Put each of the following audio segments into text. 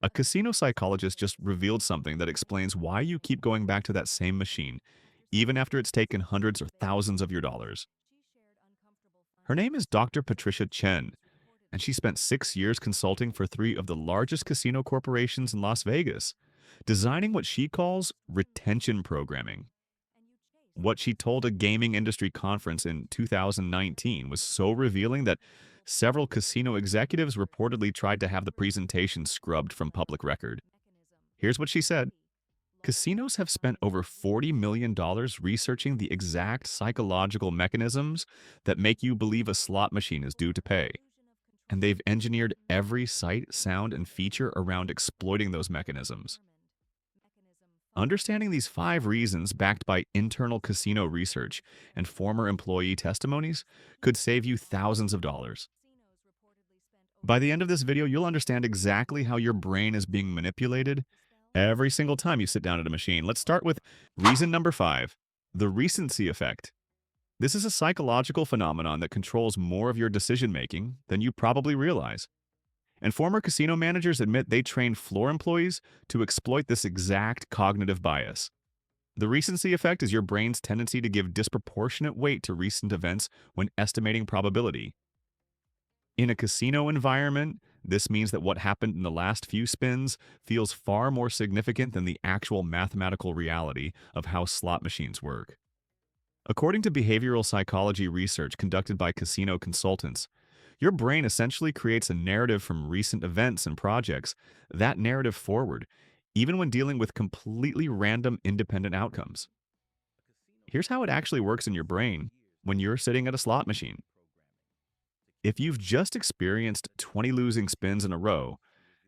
A casino psychologist just revealed something that explains why you keep going back to that same machine, even after it's taken hundreds or thousands of your dollars. Her name is Dr. Patricia Chen, and she spent 6 years consulting for three of the largest casino corporations in Las Vegas, designing what she calls retention programming. What she told a gaming industry conference in 2019 was so revealing that several casino executives reportedly tried to have the presentation scrubbed from public record. Here's what she said. Casinos have spent over $40 million researching the exact psychological mechanisms that make you believe a slot machine is due to pay. And they've engineered every sight, sound, and feature around exploiting those mechanisms. Understanding these 5 reasons, backed by internal casino research and former employee testimonies, could save you thousands of dollars. By the end of this video, you'll understand exactly how your brain is being manipulated every single time you sit down at a machine. Let's start with reason number 5, the recency effect. This is a psychological phenomenon that controls more of your decision-making than you probably realize. And former casino managers admit they train floor employees to exploit this exact cognitive bias. The recency effect is your brain's tendency to give disproportionate weight to recent events when estimating probability. In a casino environment, this means that what happened in the last few spins feels far more significant than the actual mathematical reality of how slot machines work. According to behavioral psychology research conducted by casino consultants, your brain essentially creates a narrative from recent events and projects, that narrative forward, even when dealing with completely random independent outcomes. Here's how it actually works in your brain when you're sitting at a slot machine. If you've just experienced 20 losing spins in a row,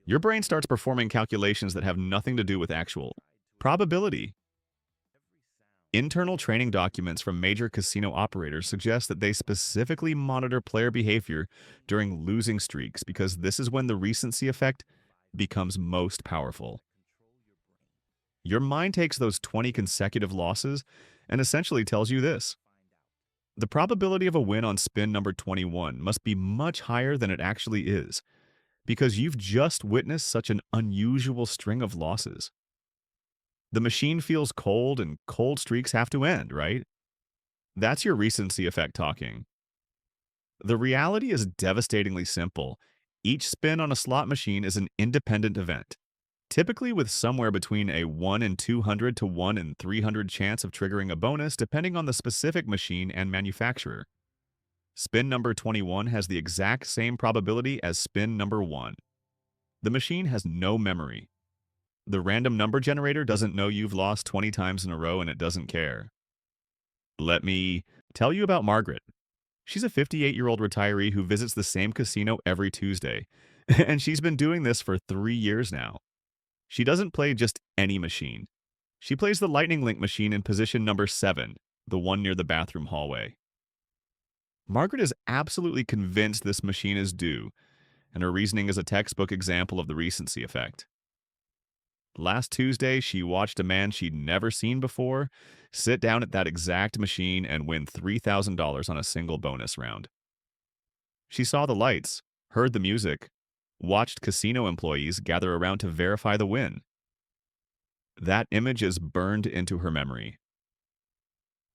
your brain starts performing calculations that have nothing to do with actual probability. Internal training documents from major casino operators suggest that they specifically monitor player behavior during losing streaks because this is when the recency effect becomes most powerful. Your mind takes those 20 consecutive losses and essentially tells you this. The probability of a win on spin number 21 must be much higher than it actually is because you've just witnessed such an unusual string of losses. The machine feels cold, and cold streaks have to end, right? That's your recency effect talking. The reality is devastatingly simple. Each spin on a slot machine is an independent event, typically with somewhere between a 1 in 200 to 1 in 300 chance of triggering a bonus depending on the specific machine and manufacturer. Spin number 21 has the exact same probability as spin number 1. The machine has no memory. The random number generator doesn't know you've lost 20 times in a row and it doesn't care. Let me tell you about Margaret. She's a 58-year-old retiree who visits the same casino every Tuesday, and she's been doing this for 3 years now. She doesn't play just any machine. She plays the Lightning Link machine in position number 7, the one near the bathroom hallway. Margaret is absolutely convinced this machine is due, and her reasoning is a textbook example of the recency effect. Last Tuesday, she watched a man she'd never seen before sit down at that exact machine and win $3,000 on a single bonus round. She saw the lights, heard the music, watched casino employees gather around to verify the win. That image is burned into her memory.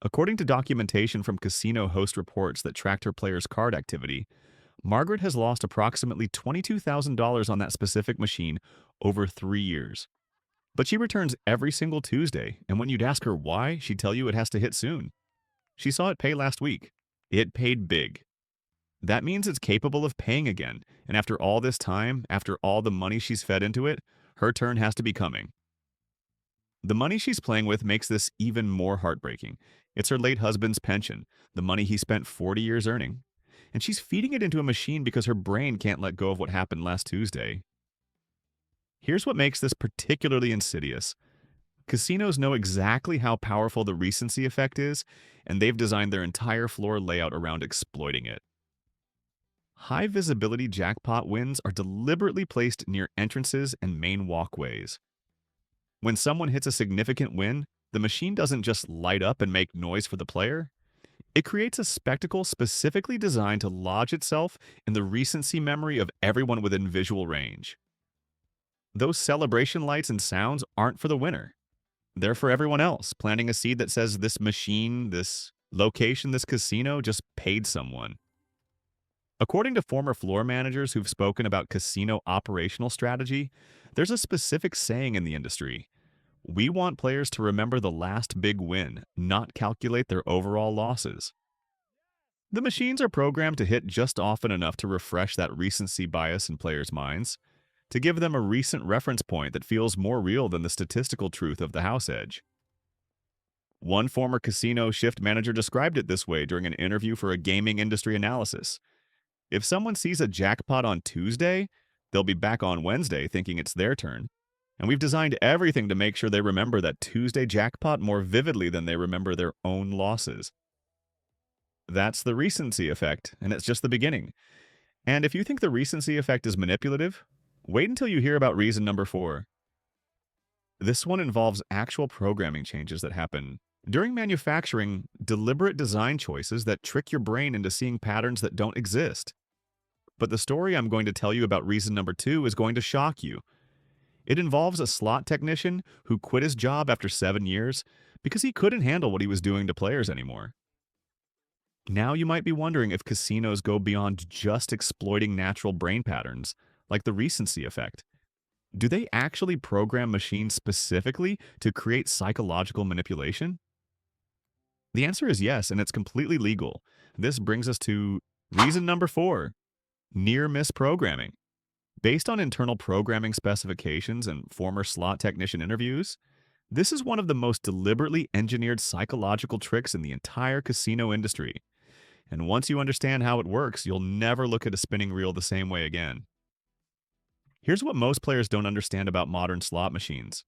According to documentation from casino host reports that tracked her players' card activity, Margaret has lost approximately $22,000 on that specific machine over 3 years. But she returns every single Tuesday, and when you'd ask her why, she'd tell you it has to hit soon. She saw it pay last week. It paid big. That means it's capable of paying again, and after all this time, after all the money she's fed into it, her turn has to be coming. The money she's playing with makes this even more heartbreaking. It's her late husband's pension, the money he spent 40 years earning. And she's feeding it into a machine because her brain can't let go of what happened last Tuesday. Here's what makes this particularly insidious. Casinos know exactly how powerful the recency effect is, and they've designed their entire floor layout around exploiting it. High visibility jackpot wins are deliberately placed near entrances and main walkways. When someone hits a significant win, the machine doesn't just light up and make noise for the player. It creates a spectacle specifically designed to lodge itself in the recency memory of everyone within visual range. Those celebration lights and sounds aren't for the winner. They're for everyone else, planting a seed that says this machine, this location, this casino just paid someone. According to former floor managers who've spoken about casino operational strategy, there's a specific saying in the industry. We want players to remember the last big win, not calculate their overall losses. The machines are programmed to hit just often enough to refresh that recency bias in players' minds, to give them a recent reference point that feels more real than the statistical truth of the house edge. One former casino shift manager described it this way during an interview for a gaming industry analysis. If someone sees a jackpot on Tuesday, they'll be back on Wednesday thinking it's their turn. And we've designed everything to make sure they remember that Tuesday jackpot more vividly than they remember their own losses. That's the recency effect, and it's just the beginning. And if you think the recency effect is manipulative, wait until you hear about reason number 4. This one involves actual programming changes that happen during manufacturing, deliberate design choices that trick your brain into seeing patterns that don't exist. But the story I'm going to tell you about reason number 2 is going to shock you. It involves a slot technician who quit his job after 7 years because he couldn't handle what he was doing to players anymore. Now you might be wondering if casinos go beyond just exploiting natural brain patterns, like the recency effect. Do they actually program machines specifically to create psychological manipulation? The answer is yes, and it's completely legal. This brings us to reason number 4, near-miss programming. Based on internal programming specifications and former slot technician interviews, this is one of the most deliberately engineered psychological tricks in the entire casino industry. And once you understand how it works, you'll never look at a spinning reel the same way again. Here's what most players don't understand about modern slot machines.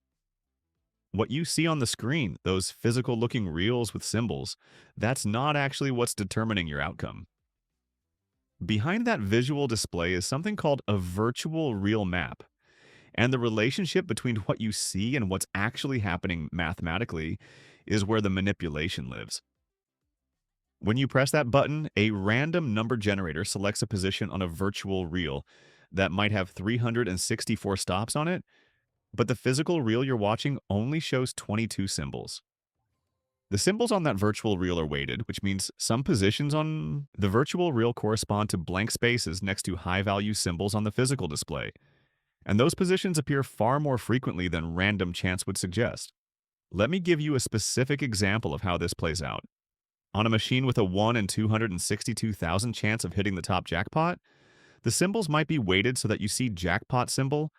What you see on the screen, those physical-looking reels with symbols, that's not actually what's determining your outcome. Behind that visual display is something called a virtual reel map. And the relationship between what you see and what's actually happening mathematically is where the manipulation lives. When you press that button, a random number generator selects a position on a virtual reel that might have 364 stops on it, but the physical reel you're watching only shows 22 symbols. The symbols on that virtual reel are weighted, which means some positions on the virtual reel correspond to blank spaces next to high-value symbols on the physical display, and those positions appear far more frequently than random chance would suggest. Let me give you a specific example of how this plays out. On a machine with a 1 in 262,000 chance of hitting the top jackpot, the symbols might be weighted so that you see jackpot symbol,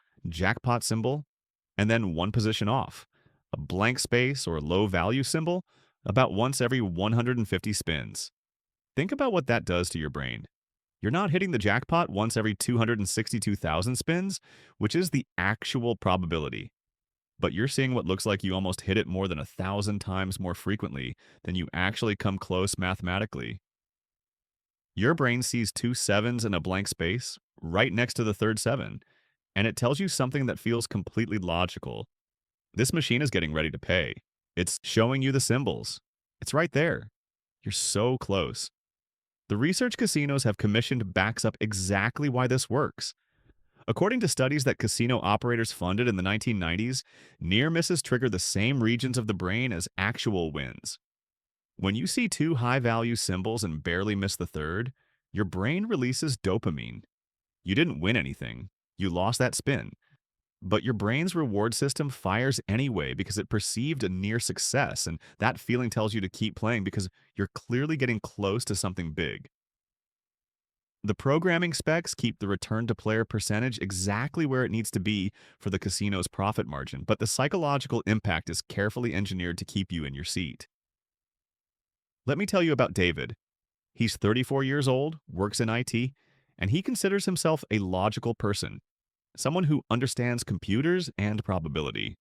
and then one position off, a blank space or low-value symbol, about once every 150 spins. Think about what that does to your brain. You're not hitting the jackpot once every 262,000 spins, which is the actual probability. But you're seeing what looks like you almost hit it more than 1,000 times more frequently than you actually come close mathematically. Your brain sees 2 sevens in a blank space right next to the third 7, and it tells you something that feels completely logical. This machine is getting ready to pay. It's showing you the symbols. It's right there. You're so close. The research casinos have commissioned backs up exactly why this works. According to studies that casino operators funded in the 1990s, near misses trigger the same regions of the brain as actual wins. When you see 2 high-value symbols and barely miss the third, your brain releases dopamine. You didn't win anything. You lost that spin. But your brain's reward system fires anyway because it perceived a near success, and that feeling tells you to keep playing because you're clearly getting close to something big. The programming specs keep the return to player percentage exactly where it needs to be for the casino's profit margin, but the psychological impact is carefully engineered to keep you in your seat. Let me tell you about David. He's 34 years old, works in IT, and he considers himself a logical person, someone who understands computers and probability.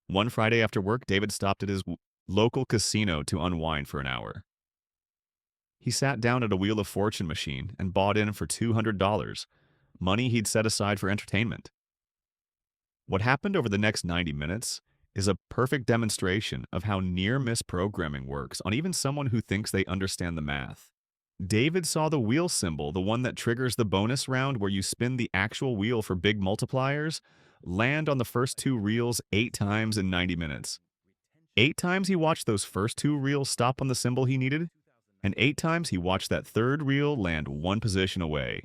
One Friday after work, David stopped at his local casino to unwind for an hour. He sat down at a Wheel of Fortune machine and bought in for $200, money he'd set aside for entertainment. What happened over the next 90 minutes is a perfect demonstration of how near-miss programming works on even someone who thinks they understand the math. David saw the wheel symbol, the one that triggers the bonus round where you spin the actual wheel for big multipliers, land on the first two reels 8 times in 90 minutes. 8 times he watched those first two reels stop on the symbol he needed, and 8 times he watched that third reel land one position away.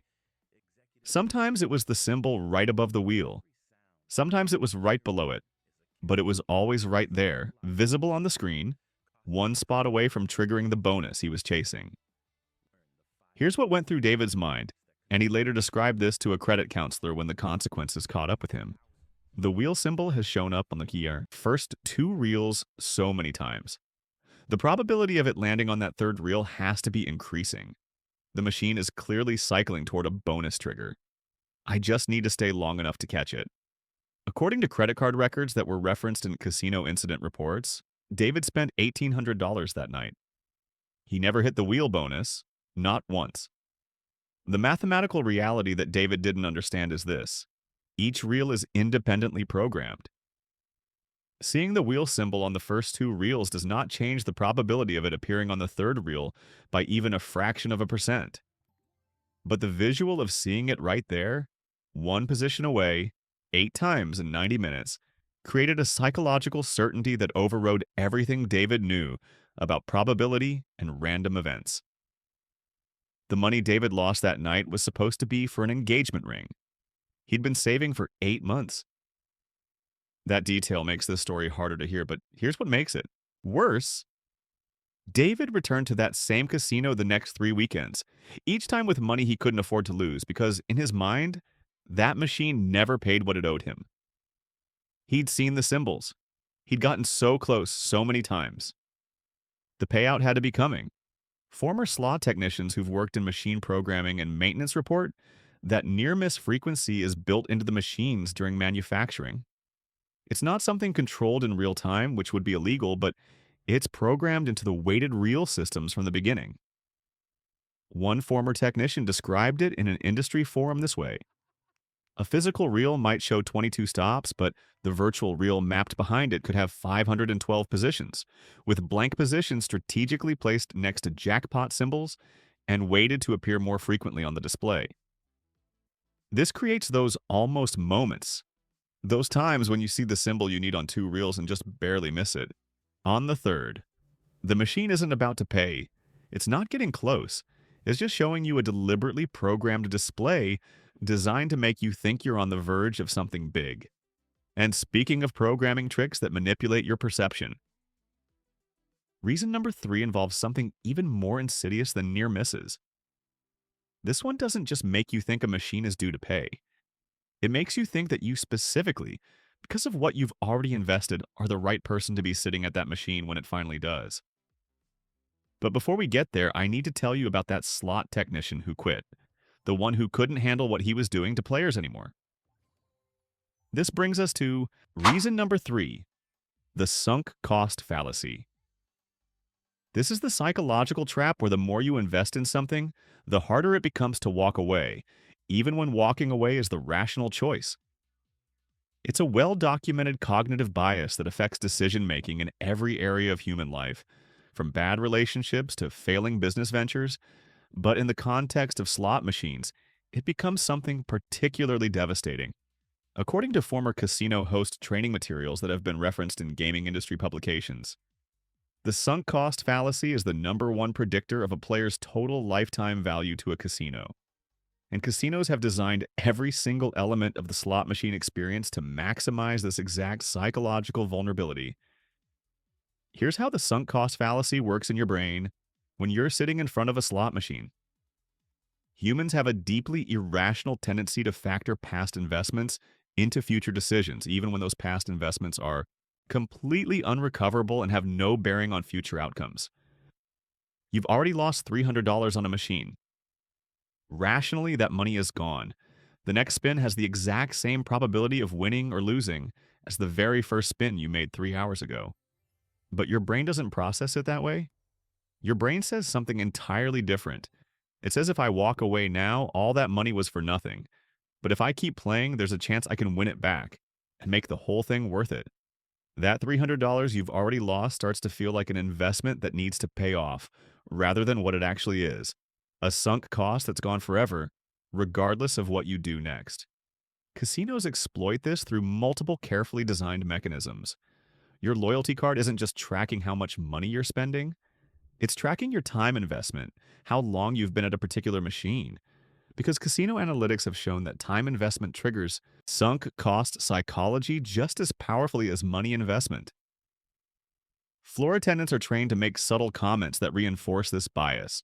Sometimes it was the symbol right above the wheel. Sometimes it was right below it. But it was always right there, visible on the screen, one spot away from triggering the bonus he was chasing. Here's what went through David's mind, and he later described this to a credit counselor when the consequences caught up with him. The wheel symbol has shown up on the first two reels so many times. The probability of it landing on that third reel has to be increasing. The machine is clearly cycling toward a bonus trigger. I just need to stay long enough to catch it. According to credit card records that were referenced in casino incident reports, David spent $1,800 that night. He never hit the wheel bonus, not once. The mathematical reality that David didn't understand is this: each reel is independently programmed. Seeing the wheel symbol on the first two reels does not change the probability of it appearing on the third reel by even a fraction of a percent. But the visual of seeing it right there, one position away, 8 times in 90 minutes, created a psychological certainty that overrode everything David knew about probability and random events. The money David lost that night was supposed to be for an engagement ring. He'd been saving for 8 months. That detail makes this story harder to hear, but here's what makes it worse. David returned to that same casino the next 3 weekends, each time with money he couldn't afford to lose because, in his mind, that machine never paid what it owed him. He'd seen the symbols. He'd gotten so close so many times. The payout had to be coming. Former slot technicians who've worked in machine programming and maintenance report that near-miss frequency is built into the machines during manufacturing. It's not something controlled in real time, which would be illegal, but it's programmed into the weighted reel systems from the beginning. One former technician described it in an industry forum this way: a physical reel might show 22 stops, but the virtual reel mapped behind it could have 512 positions, with blank positions strategically placed next to jackpot symbols and weighted to appear more frequently on the display. This creates those almost moments, those times when you see the symbol you need on 2 reels and just barely miss it. On the third, the machine isn't about to pay. It's not getting close. It's just showing you a deliberately programmed display designed to make you think you're on the verge of something big. And speaking of programming tricks that manipulate your perception, reason number 3 involves something even more insidious than near misses. This one doesn't just make you think a machine is due to pay. It makes you think that you specifically, because of what you've already invested, are the right person to be sitting at that machine when it finally does. But before we get there, I need to tell you about that slot technician who quit, the one who couldn't handle what he was doing to players anymore. This brings us to reason number 3, the sunk cost fallacy. This is the psychological trap where the more you invest in something, the harder it becomes to walk away, even when walking away is the rational choice. It's a well-documented cognitive bias that affects decision-making in every area of human life, from bad relationships to failing business ventures. But in the context of slot machines, it becomes something particularly devastating. According to former casino host training materials that have been referenced in gaming industry publications, the sunk cost fallacy is the #1 predictor of a player's total lifetime value to a casino. And casinos have designed every single element of the slot machine experience to maximize this exact psychological vulnerability. Here's how the sunk cost fallacy works in your brain when you're sitting in front of a slot machine. Humans have a deeply irrational tendency to factor past investments into future decisions, even when those past investments are completely unrecoverable and have no bearing on future outcomes. You've already lost $300 on a machine. Rationally, that money is gone. The next spin has the exact same probability of winning or losing as the very first spin you made 3 hours ago. But your brain doesn't process it that way. Your brain says something entirely different. It says if I walk away now, all that money was for nothing. But if I keep playing, there's a chance I can win it back and make the whole thing worth it. That $300 you've already lost starts to feel like an investment that needs to pay off, rather than what it actually is: a sunk cost that's gone forever, regardless of what you do next. Casinos exploit this through multiple carefully designed mechanisms. Your loyalty card isn't just tracking how much money you're spending, it's tracking your time investment, how long you've been at a particular machine. Because casino analytics have shown that time investment triggers sunk cost psychology just as powerfully as money investment. Floor attendants are trained to make subtle comments that reinforce this bias.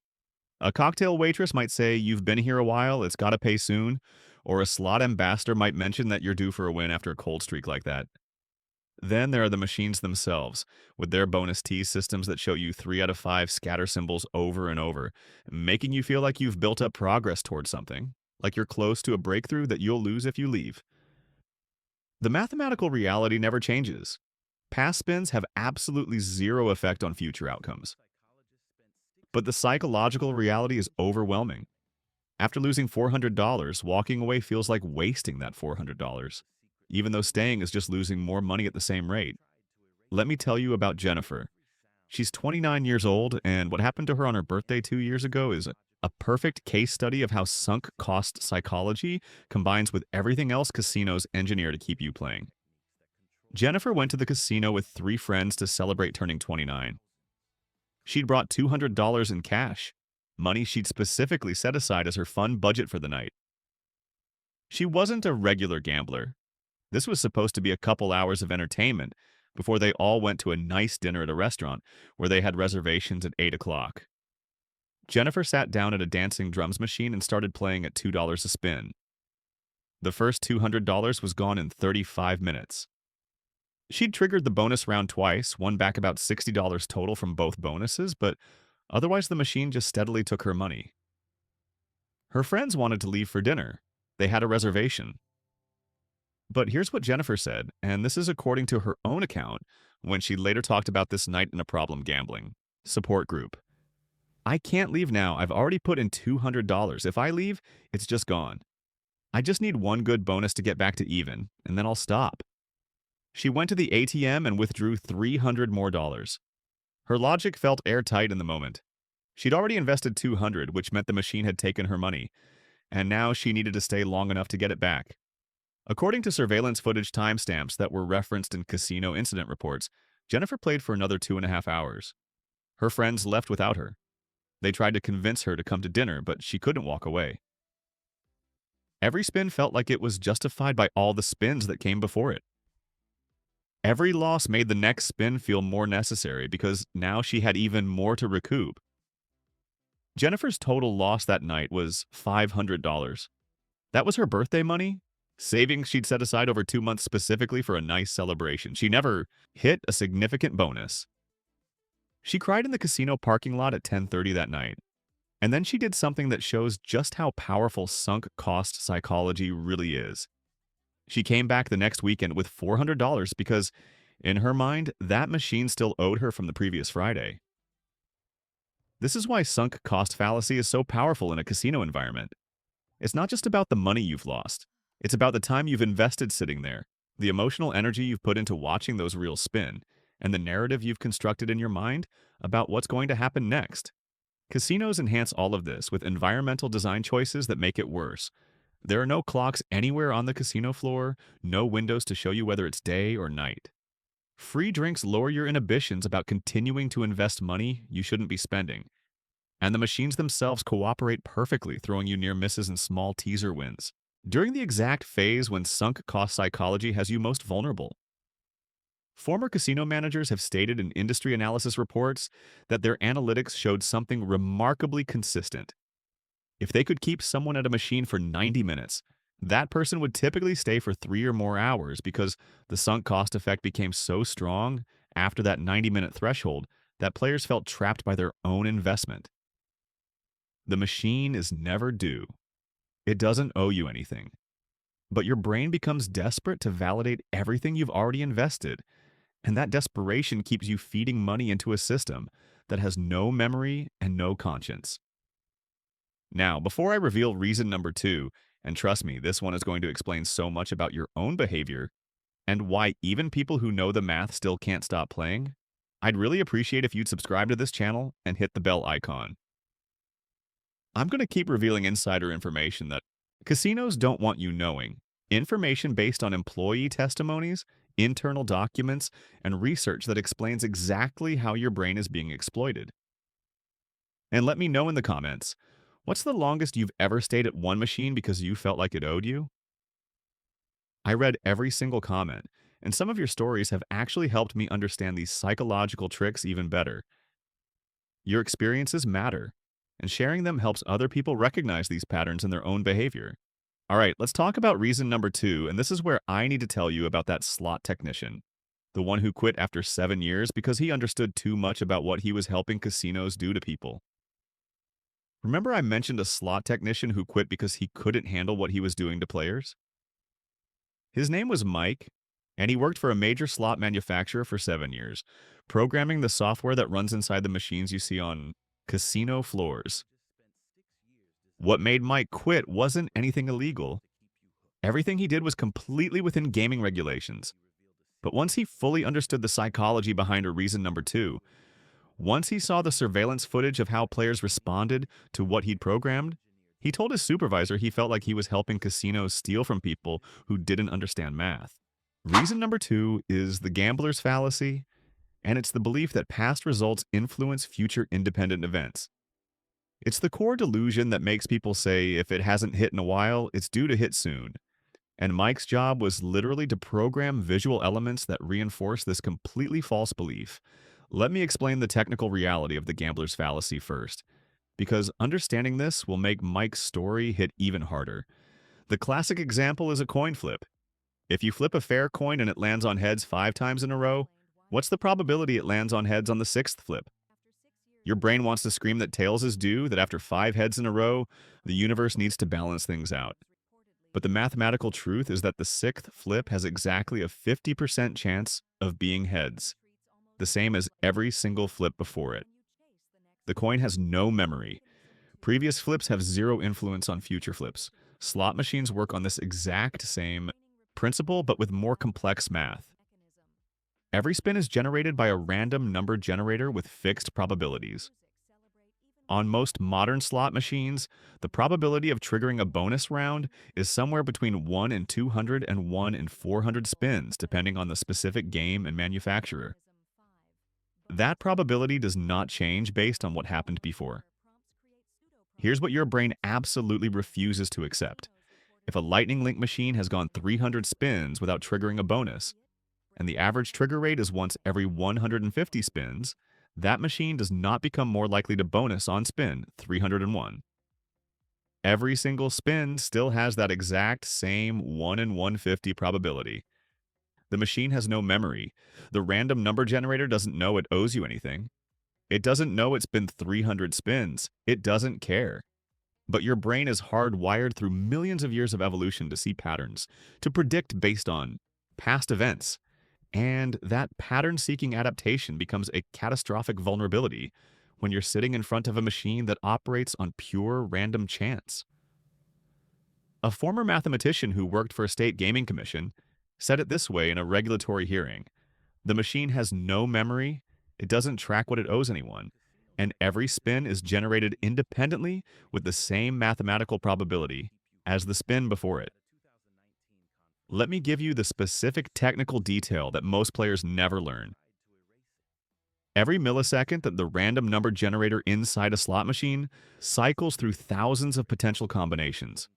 A cocktail waitress might say, "You've been here a while, it's gotta pay soon," or a slot ambassador might mention that you're due for a win after a cold streak like that. Then there are the machines themselves, with their bonus tease systems that show you 3 out of 5 scatter symbols over and over, making you feel like you've built up progress towards something, like you're close to a breakthrough that you'll lose if you leave. The mathematical reality never changes. Past spins have absolutely zero effect on future outcomes. But the psychological reality is overwhelming. After losing $400, walking away feels like wasting that $400, even though staying is just losing more money at the same rate. Let me tell you about Jennifer. She's 29 years old, and what happened to her on her birthday 2 years ago is a perfect case study of how sunk cost psychology combines with everything else casinos engineer to keep you playing. Jennifer went to the casino with 3 friends to celebrate turning 29. She'd brought $200 in cash, money she'd specifically set aside as her fun budget for the night. She wasn't a regular gambler. This was supposed to be a couple hours of entertainment before they all went to a nice dinner at a restaurant where they had reservations at 8 o'clock. Jennifer sat down at a dancing drums machine and started playing at $2 a spin. The first $200 was gone in 35 minutes. She'd triggered the bonus round twice, won back about $60 total from both bonuses, but otherwise the machine just steadily took her money. Her friends wanted to leave for dinner. They had a reservation. But here's what Jennifer said, and this is according to her own account when she later talked about this night in a problem gambling support group. "I can't leave now. I've already put in $200. If I leave, it's just gone. I just need one good bonus to get back to even, and then I'll stop." She went to the ATM and withdrew $300 more. Her logic felt airtight in the moment. She'd already invested $200, which meant the machine had taken her money, and now she needed to stay long enough to get it back. According to surveillance footage timestamps that were referenced in casino incident reports, Jennifer played for another 2.5 hours. Her friends left without her. They tried to convince her to come to dinner, but she couldn't walk away. Every spin felt like it was justified by all the spins that came before it. Every loss made the next spin feel more necessary because now she had even more to recoup. Jennifer's total loss that night was $500. That was her birthday money, savings she'd set aside over 2 months specifically for a nice celebration. She never hit a significant bonus. She cried in the casino parking lot at 10:30 that night. And then she did something that shows just how powerful sunk cost psychology really is. She came back the next weekend with $400 because, in her mind, that machine still owed her from the previous Friday. This is why sunk cost fallacy is so powerful in a casino environment. It's not just about the money you've lost. It's about the time you've invested sitting there, the emotional energy you've put into watching those reels spin, and the narrative you've constructed in your mind about what's going to happen next. Casinos enhance all of this with environmental design choices that make it worse. There are no clocks anywhere on the casino floor, no windows to show you whether it's day or night. Free drinks lower your inhibitions about continuing to invest money you shouldn't be spending. And the machines themselves cooperate perfectly, throwing you near misses and small teaser wins, during the exact phase when sunk cost psychology has you most vulnerable. Former casino managers have stated in industry analysis reports that their analytics showed something remarkably consistent. If they could keep someone at a machine for 90 minutes, that person would typically stay for 3 or more hours because the sunk cost effect became so strong after that 90-minute threshold that players felt trapped by their own investment. The machine is never due. It doesn't owe you anything. But your brain becomes desperate to validate everything you've already invested, and that desperation keeps you feeding money into a system that has no memory and no conscience. Now, before I reveal reason number 2, and trust me, this one is going to explain so much about your own behavior and why even people who know the math still can't stop playing, I'd really appreciate if you'd subscribe to this channel and hit the bell icon. I'm going to keep revealing insider information that casinos don't want you knowing, Information based on employee testimonies, internal documents, and research that explains exactly how your brain is being exploited. And let me know in the comments, what's the longest you've ever stayed at one machine because you felt like it owed you? I read every single comment, and some of your stories have actually helped me understand these psychological tricks even better. Your experiences matter, and sharing them helps other people recognize these patterns in their own behavior. All right, let's talk about reason number 2, and this is where I need to tell you about that slot technician, the one who quit after 7 years because he understood too much about what he was helping casinos do to people. Remember I mentioned a slot technician who quit because he couldn't handle what he was doing to players? His name was Mike, and he worked for a major slot manufacturer for 7 years, programming the software that runs inside the machines you see on casino floors. What made Mike quit wasn't anything illegal. Everything he did was completely within gaming regulations. But once he fully understood the psychology behind a reason number 2, once he saw the surveillance footage of how players responded to what he'd programmed, he told his supervisor he felt like he was helping casinos steal from people who didn't understand math. Reason number 2 is the gambler's fallacy, and it's the belief that past results influence future independent events. It's the core delusion that makes people say if it hasn't hit in a while, it's due to hit soon. And Mike's job was literally to program visual elements that reinforce this completely false belief. Let me explain the technical reality of the gambler's fallacy first, because understanding this will make Mike's story hit even harder. The classic example is a coin flip. If you flip a fair coin and it lands on heads 5 times in a row, what's the probability it lands on heads on the 6th flip? Your brain wants to scream that tails is due, that after 5 heads in a row, the universe needs to balance things out. But the mathematical truth is that the 6th flip has exactly a 50% chance of being heads, the same as every single flip before it. The coin has no memory. Previous flips have zero influence on future flips. Slot machines work on this exact same principle, but with more complex math. Every spin is generated by a random number generator with fixed probabilities. On most modern slot machines, the probability of triggering a bonus round is somewhere between 1 in 200 and 1 in 400 spins, depending on the specific game and manufacturer. That probability does not change based on what happened before. Here's what your brain absolutely refuses to accept. If a lightning link machine has gone 300 spins without triggering a bonus, and the average trigger rate is once every 150 spins, that machine does not become more likely to bonus on spin 301. Every single spin still has that exact same 1 in 150 probability. The machine has no memory. The random number generator doesn't know it owes you anything. It doesn't know it's been 300 spins. It doesn't care. But your brain is hardwired through millions of years of evolution to see patterns, to predict based on past events. And that pattern-seeking adaptation becomes a catastrophic vulnerability when you're sitting in front of a machine that operates on pure random chance. A former mathematician who worked for a state gaming commission said it this way in a regulatory hearing: the machine has no memory, it doesn't track what it owes anyone, and every spin is generated independently with the same mathematical probability as the spin before it. Let me give you the specific technical detail that most players never learn. Every millisecond that the random number generator inside a slot machine cycles through thousands of potential combinations.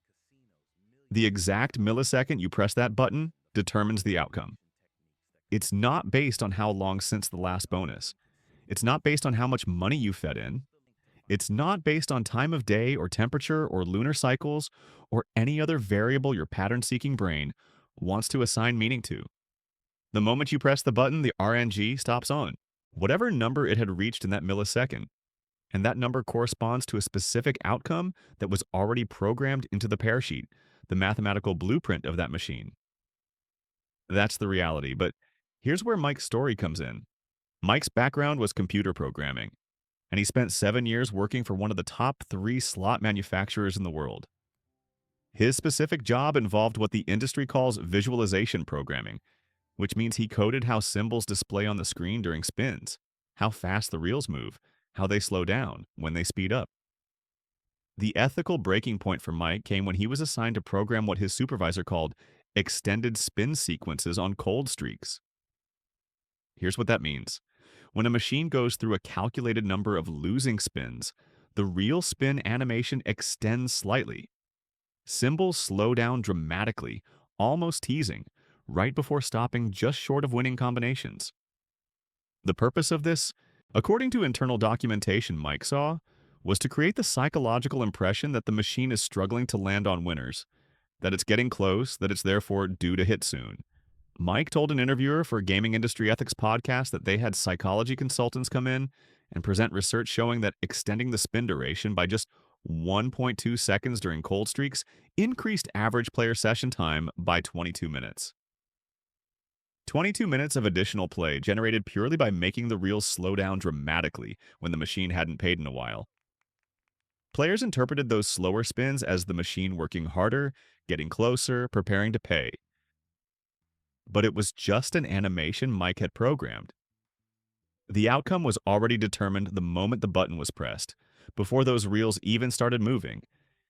The exact millisecond you press that button determines the outcome. It's not based on how long since the last bonus. It's not based on how much money you fed in. It's not based on time of day or temperature or lunar cycles or any other variable your pattern-seeking brain wants to assign meaning to. The moment you press the button, the RNG stops on, whatever number it had reached in that millisecond, and that number corresponds to a specific outcome that was already programmed into the pair sheet, the mathematical blueprint of that machine. That's the reality, but here's where Mike's story comes in. Mike's background was computer programming, and he spent 7 years working for one of the top 3 slot manufacturers in the world. His specific job involved what the industry calls visualization programming, which means he coded how symbols display on the screen during spins, how fast the reels move, how they slow down, when they speed up. The ethical breaking point for Mike came when he was assigned to program what his supervisor called extended spin sequences on cold streaks. Here's what that means. When a machine goes through a calculated number of losing spins, the real spin animation extends slightly. Symbols slow down dramatically, almost teasing, right before stopping just short of winning combinations. The purpose of this, according to internal documentation Mike saw, was to create the psychological impression that the machine is struggling to land on winners, that it's getting close, that it's therefore due to hit soon. Mike told an interviewer for a gaming industry ethics podcast that they had psychology consultants come in and present research showing that extending the spin duration by just 1.2 seconds during cold streaks increased average player session time by 22 minutes. 22 minutes of additional play generated purely by making the reels slow down dramatically when the machine hadn't paid in a while. Players interpreted those slower spins as the machine working harder, getting closer, preparing to pay. But it was just an animation Mike had programmed. The outcome was already determined the moment the button was pressed, before those reels even started moving,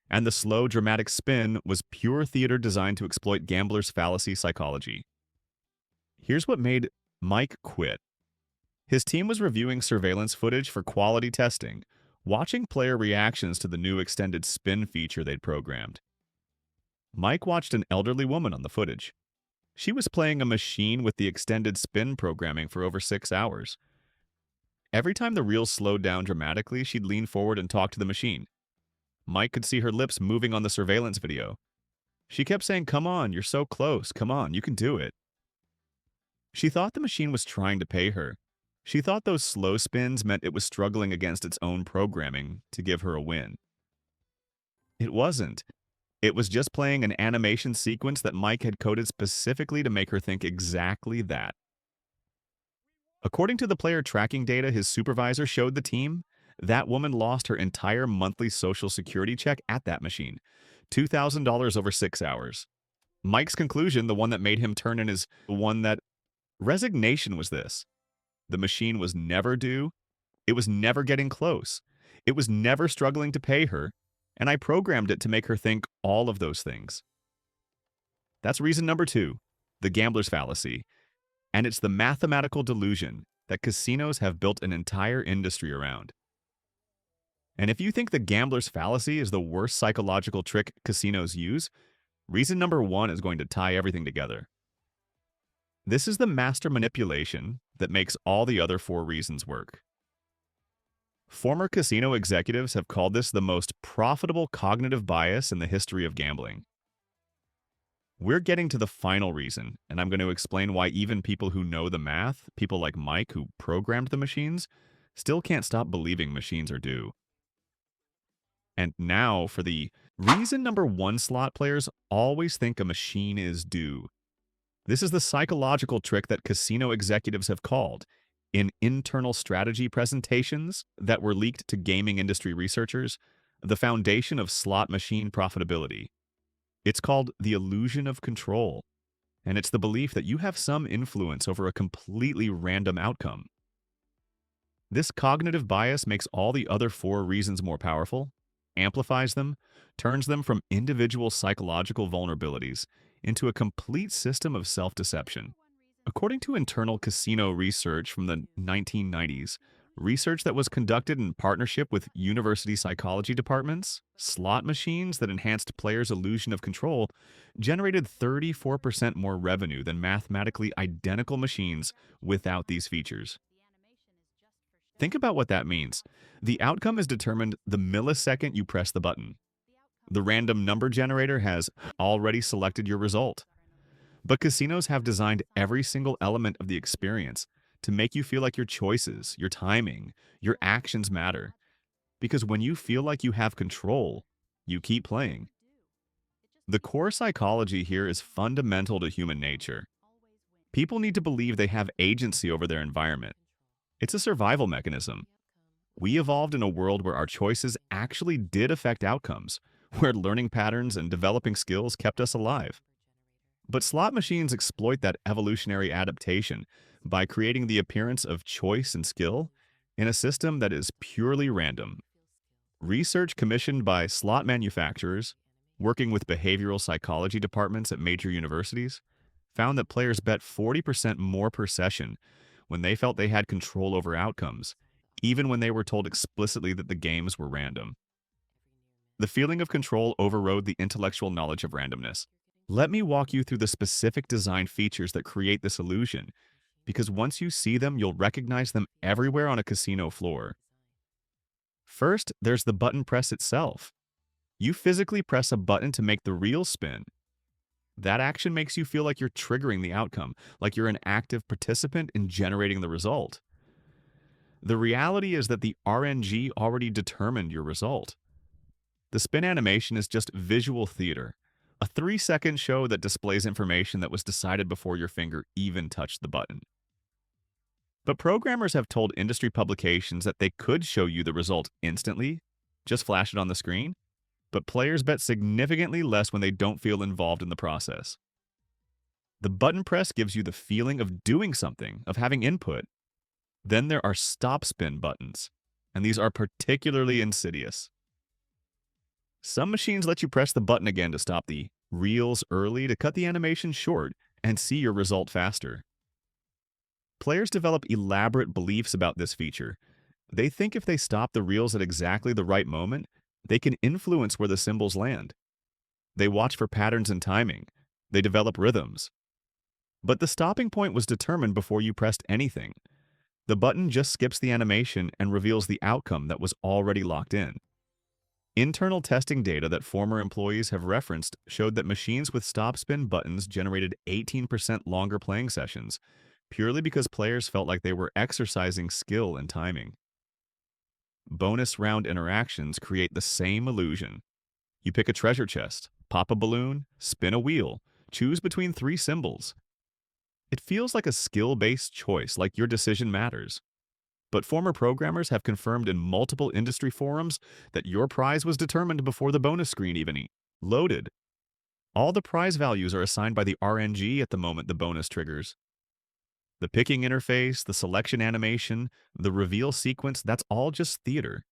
and the slow, dramatic spin was pure theater designed to exploit gamblers' fallacy psychology. Here's what made Mike quit. His team was reviewing surveillance footage for quality testing, watching player reactions to the new extended spin feature they'd programmed. Mike watched an elderly woman on the footage. She was playing a machine with the extended spin programming for over 6 hours. Every time the reel slowed down dramatically, she'd lean forward and talk to the machine. Mike could see her lips moving on the surveillance video. She kept saying, "Come on, you're so close. Come on, you can do it." She thought the machine was trying to pay her. She thought those slow spins meant it was struggling against its own programming to give her a win. It wasn't. It was just playing an animation sequence that Mike had coded specifically to make her think exactly that. According to the player tracking data his supervisor showed the team, that woman lost her entire monthly Social Security check at that machine, $2,000 over 6 hours. Mike's conclusion, the one that made him turn in, is the one that resignation was this. The machine was never due. It was never getting close. It was never struggling to pay her. And I programmed it to make her think all of those things. That's reason number 2, the gambler's fallacy. And it's the mathematical delusion that casinos have built an entire industry around. And if you think the gambler's fallacy is the worst psychological trick casinos use, reason number 1 is going to tie everything together. This is the master manipulation that makes all the other 4 reasons work. Former casino executives have called this the most profitable cognitive bias in the history of gambling. We're getting to the final reason, and I'm going to explain why even people who know the math, people like Mike who programmed the machines, still can't stop believing machines are due. And now for the reason number 1 slot players always think a machine is due. This is the psychological trick that casino executives have called, in internal strategy presentations that were leaked to gaming industry researchers, the foundation of slot machine profitability. It's called the illusion of control, and it's the belief that you have some influence over a completely random outcome. This cognitive bias makes all the other 4 reasons more powerful, amplifies them, turns them from individual psychological vulnerabilities into a complete system of self-deception. According to internal casino research from the 1990s, research that was conducted in partnership with university psychology departments, slot machines that enhanced players' illusion of control generated 34% more revenue than mathematically identical machines without these features. Think about what that means. The outcome is determined the millisecond you press the button. The random number generator has already selected your result. But casinos have designed every single element of the experience to make you feel like your choices, your timing, your actions matter. Because when you feel like you have control, you keep playing. The core psychology here is fundamental to human nature. People need to believe they have agency over their environment. It's a survival mechanism. We evolved in a world where our choices actually did affect outcomes, where learning patterns and developing skills kept us alive. But slot machines exploit that evolutionary adaptation by creating the appearance of choice and skill in a system that is purely random. Research commissioned by slot manufacturers, working with behavioral psychology departments at major universities, found that players bet 40% more per session when they felt they had control over outcomes, even when they were told explicitly that the games were random. The feeling of control overrode the intellectual knowledge of randomness. Let me walk you through the specific design features that create this illusion, because once you see them, you'll recognize them everywhere on a casino floor. First, there's the button press itself. You physically press a button to make the reel spin. That action makes you feel like you're triggering the outcome, like you're an active participant in generating the result. The reality is that the RNG already determined your result. The spin animation is just visual theater, a 3-second show that displays information that was decided before your finger even touched the button. But programmers have told industry publications that they could show you the result instantly, just flash it on the screen, but players bet significantly less when they don't feel involved in the process. The button press gives you the feeling of doing something, of having input. Then there are stop spin buttons, and these are particularly insidious. Some machines let you press the button again to stop the reels early to cut the animation short and see your result faster. Players develop elaborate beliefs about this feature. They think if they stop the reels at exactly the right moment, they can influence where the symbols land. They watch for patterns in timing. They develop rhythms. But the stopping point was determined before you pressed anything. The button just skips the animation and reveals the outcome that was already locked in. Internal testing data that former employees have referenced showed that machines with stop-spin buttons generated 18% longer playing sessions, purely because players felt like they were exercising skill and timing. Bonus round interactions create the same illusion. You pick a treasure chest, pop a balloon, spin a wheel, choose between 3 symbols. It feels like a skill-based choice, like your decision matters. But former programmers have confirmed in multiple industry forums that your prize was determined before the bonus screen even loaded. All the prize values are assigned by the RNG at the moment the bonus triggers. The picking interface, the selection animation, the reveal sequence, that's all just theater.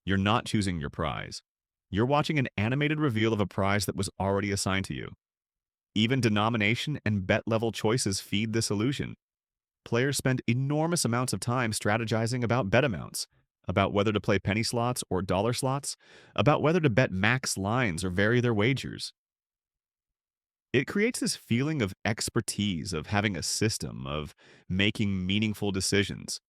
You're not choosing your prize. You're watching an animated reveal of a prize that was already assigned to you. Even denomination and bet level choices feed this illusion. Players spend enormous amounts of time strategizing about bet amounts, about whether to play penny slots or dollar slots, about whether to bet max lines or vary their wagers. It creates this feeling of expertise, of having a system, of making meaningful decisions.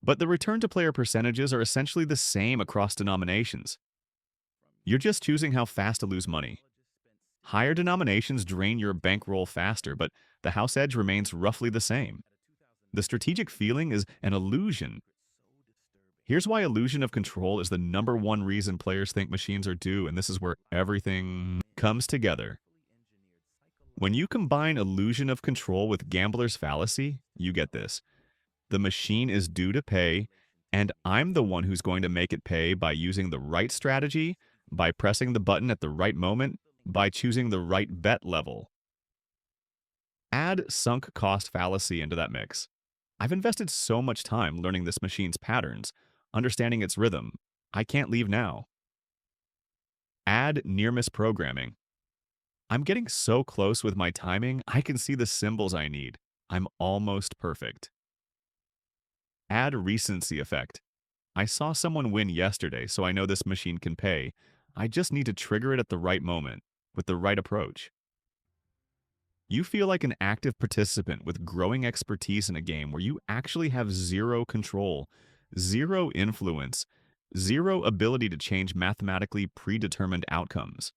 But the return to player percentages are essentially the same across denominations. You're just choosing how fast to lose money. Higher denominations drain your bankroll faster, but the house edge remains roughly the same. The strategic feeling is an illusion. Here's why illusion of control is the #1 reason players think machines are due, and this is where everything comes together. When you combine illusion of control with gambler's fallacy, you get this. The machine is due to pay, and I'm the one who's going to make it pay by using the right strategy, by pressing the button at the right moment, by choosing the right bet level. Add sunk cost fallacy into that mix. I've invested so much time learning this machine's patterns, understanding its rhythm. I can't leave now. Add near-miss programming. I'm getting so close with my timing, I can see the symbols I need. I'm almost perfect. Add recency effect. I saw someone win yesterday, so I know this machine can pay. I just need to trigger it at the right moment, with the right approach. You feel like an active participant with growing expertise in a game where you actually have zero control, zero influence, zero ability to change mathematically predetermined outcomes.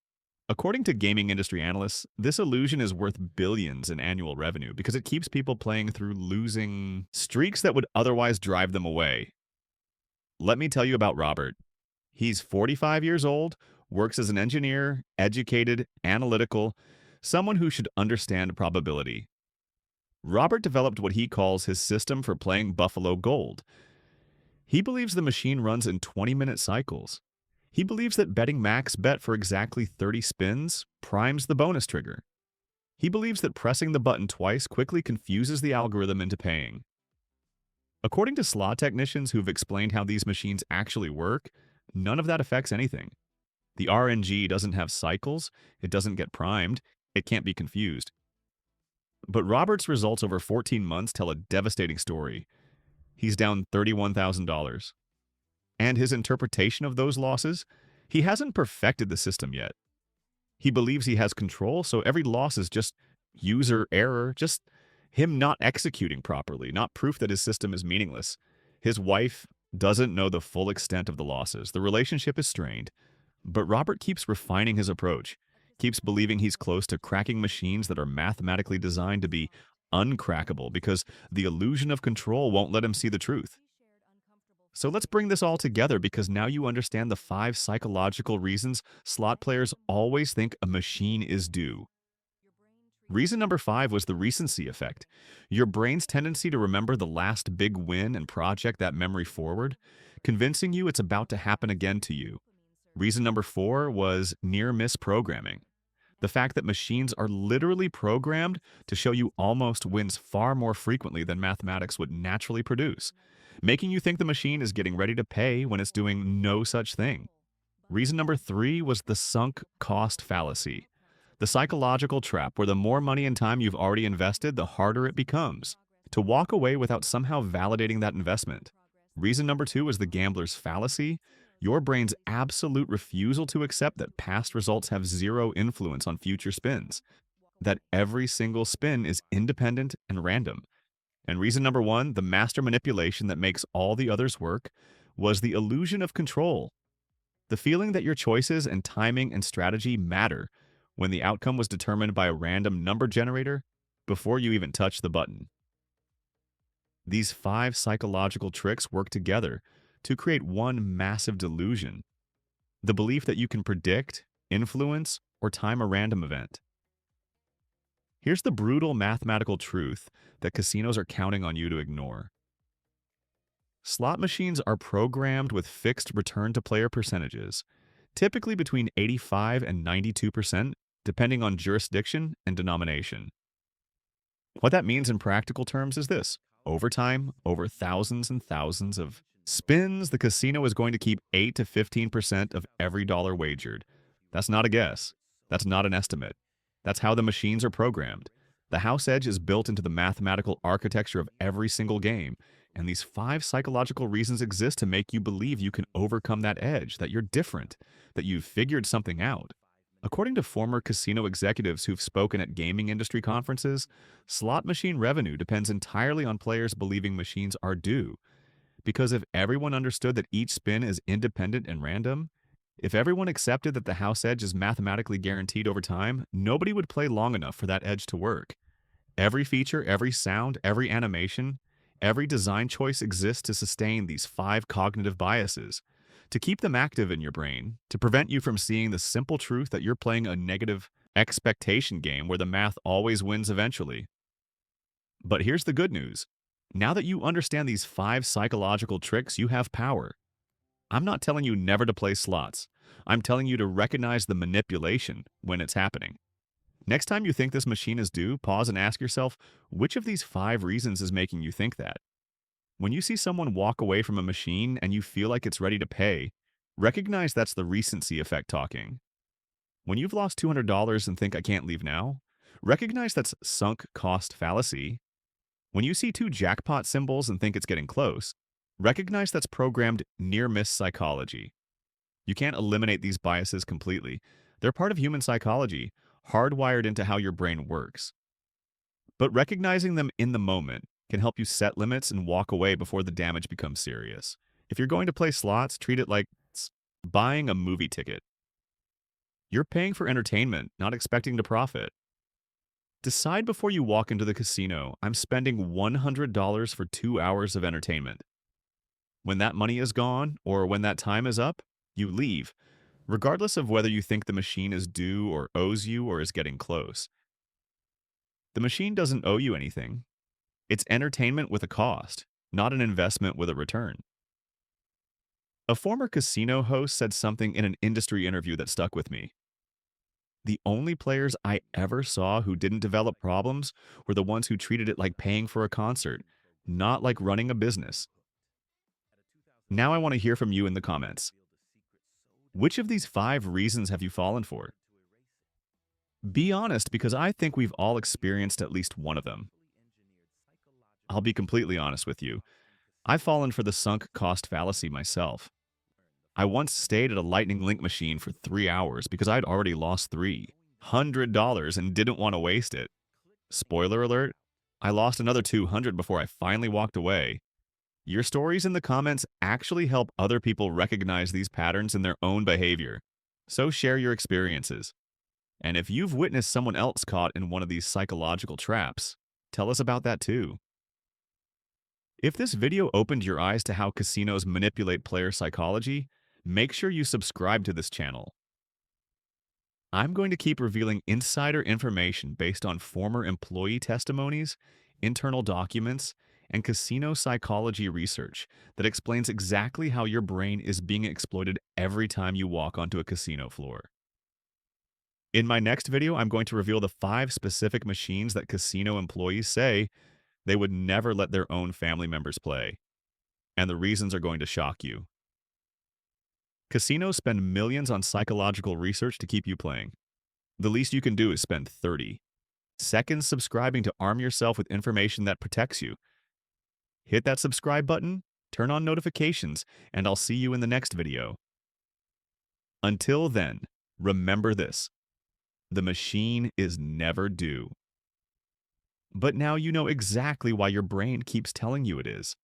According to gaming industry analysts, this illusion is worth billions in annual revenue because it keeps people playing through losing streaks that would otherwise drive them away. Let me tell you about Robert. He's 45 years old, works as an engineer, educated, analytical, someone who should understand probability. Robert developed what he calls his system for playing Buffalo Gold. He believes the machine runs in 20-minute cycles. He believes that betting max bet for exactly 30 spins primes the bonus trigger. He believes that pressing the button twice quickly confuses the algorithm into paying. According to slot technicians who've explained how these machines actually work, none of that affects anything. The RNG doesn't have cycles, it doesn't get primed, it can't be confused. But Robert's results over 14 months tell a devastating story. He's down $31,000. And his interpretation of those losses? He hasn't perfected the system yet. He believes he has control, so every loss is just user error, just him not executing properly, not proof that his system is meaningless. His wife doesn't know the full extent of the losses. The relationship is strained. But Robert keeps refining his approach, keeps believing he's close to cracking machines that are mathematically designed to be uncrackable because the illusion of control won't let him see the truth. So let's bring this all together because now you understand the 5 psychological reasons slot players always think a machine is due. Reason number 5 was the recency effect. Your brain's tendency to remember the last big win and project that memory forward, convincing you it's about to happen again to you. Reason number 4 was near-miss programming. The fact that machines are literally programmed to show you almost wins far more frequently than mathematics would naturally produce, making you think the machine is getting ready to pay when it's doing no such thing. Reason number 3 was the sunk cost fallacy. The psychological trap where the more money and time you've already invested, the harder it becomes to walk away without somehow validating that investment. Reason number 2 is the gambler's fallacy. Your brain's absolute refusal to accept that past results have zero influence on future spins, that every single spin is independent and random. And reason number 1, the master manipulation that makes all the others work, was the illusion of control. The feeling that your choices and timing and strategy matter when the outcome was determined by a random number generator before you even touch the button. These 5 psychological tricks work together to create one massive delusion, the belief that you can predict, influence, or time a random event. Here's the brutal mathematical truth that casinos are counting on you to ignore. Slot machines are programmed with fixed return-to-player percentages, typically between 85 and 92%, depending on jurisdiction and denomination. What that means in practical terms is this. Over time, over thousands and thousands of spins, the casino is going to keep 8 to 15% of every dollar wagered. That's not a guess. That's not an estimate. That's how the machines are programmed. The house edge is built into the mathematical architecture of every single game, and these 5 psychological reasons exist to make you believe you can overcome that edge, that you're different, that you've figured something out. According to former casino executives who've spoken at gaming industry conferences, slot machine revenue depends entirely on players believing machines are due. Because if everyone understood that each spin is independent and random, if everyone accepted that the house edge is mathematically guaranteed over time, nobody would play long enough for that edge to work. Every feature, every sound, every animation, every design choice exists to sustain these 5 cognitive biases, to keep them active in your brain, to prevent you from seeing the simple truth that you're playing a negative expectation game where the math always wins eventually. But here's the good news. Now that you understand these 5 psychological tricks, you have power. I'm not telling you never to play slots. I'm telling you to recognize the manipulation when it's happening. Next time you think this machine is due, pause and ask yourself, which of these 5 reasons is making you think that? When you see someone walk away from a machine and you feel like it's ready to pay, recognize that's the recency effect talking. When you've lost $200 and think I can't leave now, recognize that's sunk cost fallacy. When you see 2 jackpot symbols and think it's getting close, recognize that's programmed near-miss psychology. You can't eliminate these biases completely. They're part of human psychology, hardwired into how your brain works. But recognizing them in the moment can help you set limits and walk away before the damage becomes serious. If you're going to play slots, treat it like buying a movie ticket. You're paying for entertainment, not expecting to profit. Decide before you walk into the casino, I'm spending $100 for 2 hours of entertainment. When that money is gone, or when that time is up, you leave, regardless of whether you think the machine is due or owes you or is getting close. The machine doesn't owe you anything. It's entertainment with a cost, not an investment with a return. A former casino host said something in an industry interview that stuck with me. The only players I ever saw who didn't develop problems were the ones who treated it like paying for a concert, not like running a business. Now I want to hear from you in the comments. Which of these 5 reasons have you fallen for? Be honest, because I think we've all experienced at least one of them. I'll be completely honest with you. I've fallen for the sunk cost fallacy myself. I once stayed at a Lightning Link machine for 3 hours because I'd already lost $300 and didn't want to waste it. Spoiler alert, I lost another 200 before I finally walked away. Your stories in the comments actually help other people recognize these patterns in their own behavior. So share your experiences. And if you've witnessed someone else caught in one of these psychological traps, tell us about that too. If this video opened your eyes to how casinos manipulate player psychology, make sure you subscribe to this channel. I'm going to keep revealing insider information based on former employee testimonies, internal documents, and casino psychology research that explains exactly how your brain is being exploited every time you walk onto a casino floor. In my next video, I'm going to reveal the 5 specific machines that casino employees say they would never let their own family members play, and the reasons are going to shock you. Casinos spend millions on psychological research to keep you playing. The least you can do is spend 30 seconds subscribing to arm yourself with information that protects you. Hit that subscribe button, turn on notifications, and I'll see you in the next video. Until then, remember this: the machine is never due. But now you know exactly why your brain keeps telling you it is.